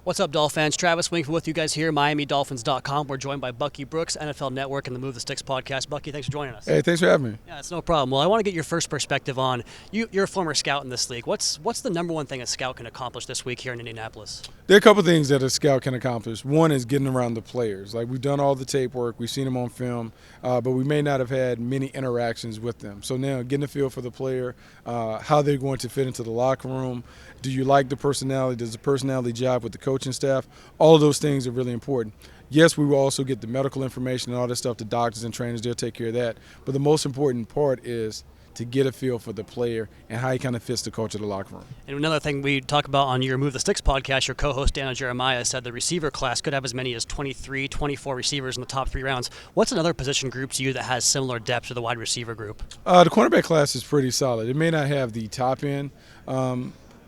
What's up, Dolphins? Travis Wingfield with you guys here, MiamiDolphins.com. We're joined by Bucky Brooks, NFL Network, and the Move the Sticks podcast. Bucky, thanks for joining us. Hey, thanks for having me. Yeah, it's no problem. Well, I want to get your first perspective on you're a former scout in this league. What's the number one thing a scout can accomplish this week here in Indianapolis? There are a couple of things that a scout can accomplish. One is getting around the players. Like, we've done all the tape work, we've seen them on film, but we may not have had many interactions with them. So now getting a feel for the player, how they're going to fit into the locker room. Do you like the personality? Does the personality jive with the coaching staff? All of those things are really important. Yes, we will also get the medical information and all that stuff. The doctors and trainers, they'll take care of that. But the most important part is to get a feel for the player and how he kind of fits the culture of the locker room. And another thing we talk about on your Move the Sticks podcast, your co-host Daniel Jeremiah said the receiver class could have as many as 23, 24 receivers in the top 3 rounds. What's another position group to you that has similar depth to the wide receiver group? The cornerback class is pretty solid. It may not have the top end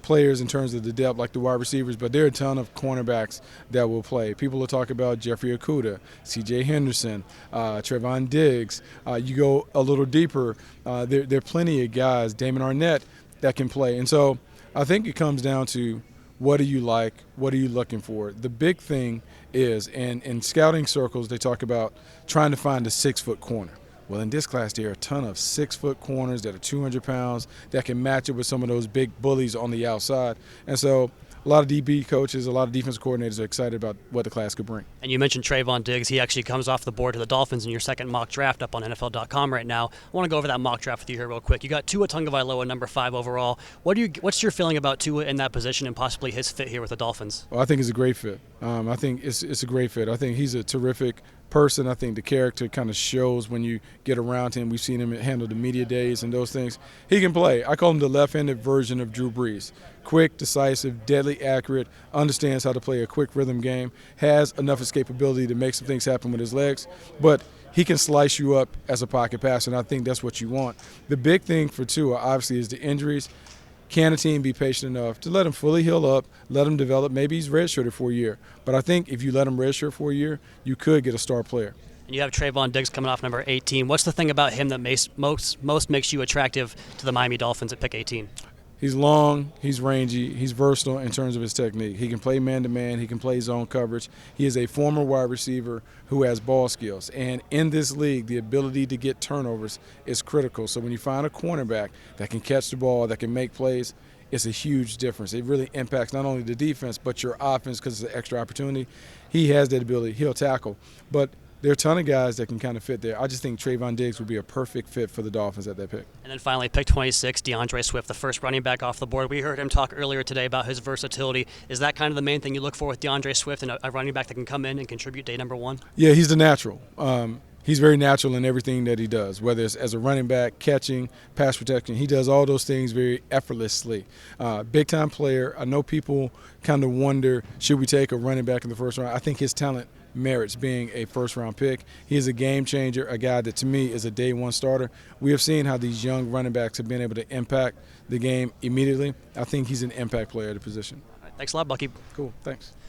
players in terms of the depth like the wide receivers, but there are a ton of cornerbacks that will play. People will talk about Jeffrey Okudah, C.J. Henderson, Trevon Diggs. You go a little deeper, there are plenty of guys, Damon Arnett, that can play. And so I think it comes down to what do you like, what are you looking for. The big thing is, in scouting circles, they talk about trying to find a 6-foot corner. Well, in this class, there are a ton of 6-foot corners that are 200 pounds that can match up with some of those big bullies on the outside. And so a lot of DB coaches, a lot of defensive coordinators are excited about what the class could bring. And you mentioned Trevon Diggs. He actually comes off the board to the Dolphins in your second mock draft up on NFL.com right now. I want to go over that mock draft with you here real quick. You got Tua Tagovailoa, number 5 overall. What's your feeling about Tua in that position and possibly his fit here with the Dolphins? Well, I think it's a great fit. I think it's a great fit. I think he's a terrific person. I think the character kind of shows when you get around him. We've seen him handle the media days and those things. He can play. I call him the left-handed version of Drew Brees. Quick, decisive, deadly accurate, understands how to play a quick rhythm game, has enough escapability to make some things happen with his legs, but he can slice you up as a pocket passer, and I think that's what you want. The big thing for Tua, obviously, is the injuries. Can a team be patient enough to let him fully heal up, let him develop? Maybe he's redshirted for a year. But I think if you let him redshirt for a year, you could get a star player. And you have Trevon Diggs coming off number 18. What's the thing about him that most makes you attractive to the Miami Dolphins at pick 18? He's long, he's rangy, he's versatile in terms of his technique. He can play man-to-man, he can play zone coverage. He is a former wide receiver who has ball skills. And in this league, the ability to get turnovers is critical. So when you find a cornerback that can catch the ball, that can make plays, it's a huge difference. It really impacts not only the defense, but your offense because it's an extra opportunity. He has that ability. He'll tackle. But there are a ton of guys that can kind of fit there. I just think Trevon Diggs would be a perfect fit for the Dolphins at that pick. And then finally, pick 26, DeAndre Swift, the first running back off the board. We heard him talk earlier today about his versatility. Is that kind of the main thing you look for with DeAndre Swift and a running back that can come in and contribute day number 1? Yeah, he's the natural. He's very natural in everything that he does, whether it's as a running back, catching, pass protection. He does all those things very effortlessly. Big-time player. I know people kind of wonder, should we take a running back in the first round? I think his talent merits being a first-round pick. He is a game changer, a guy that to me is a day-one starter. We have seen how these young running backs have been able to impact the game immediately. I think he's an impact player at the position. All right, thanks a lot, Bucky. Cool, thanks.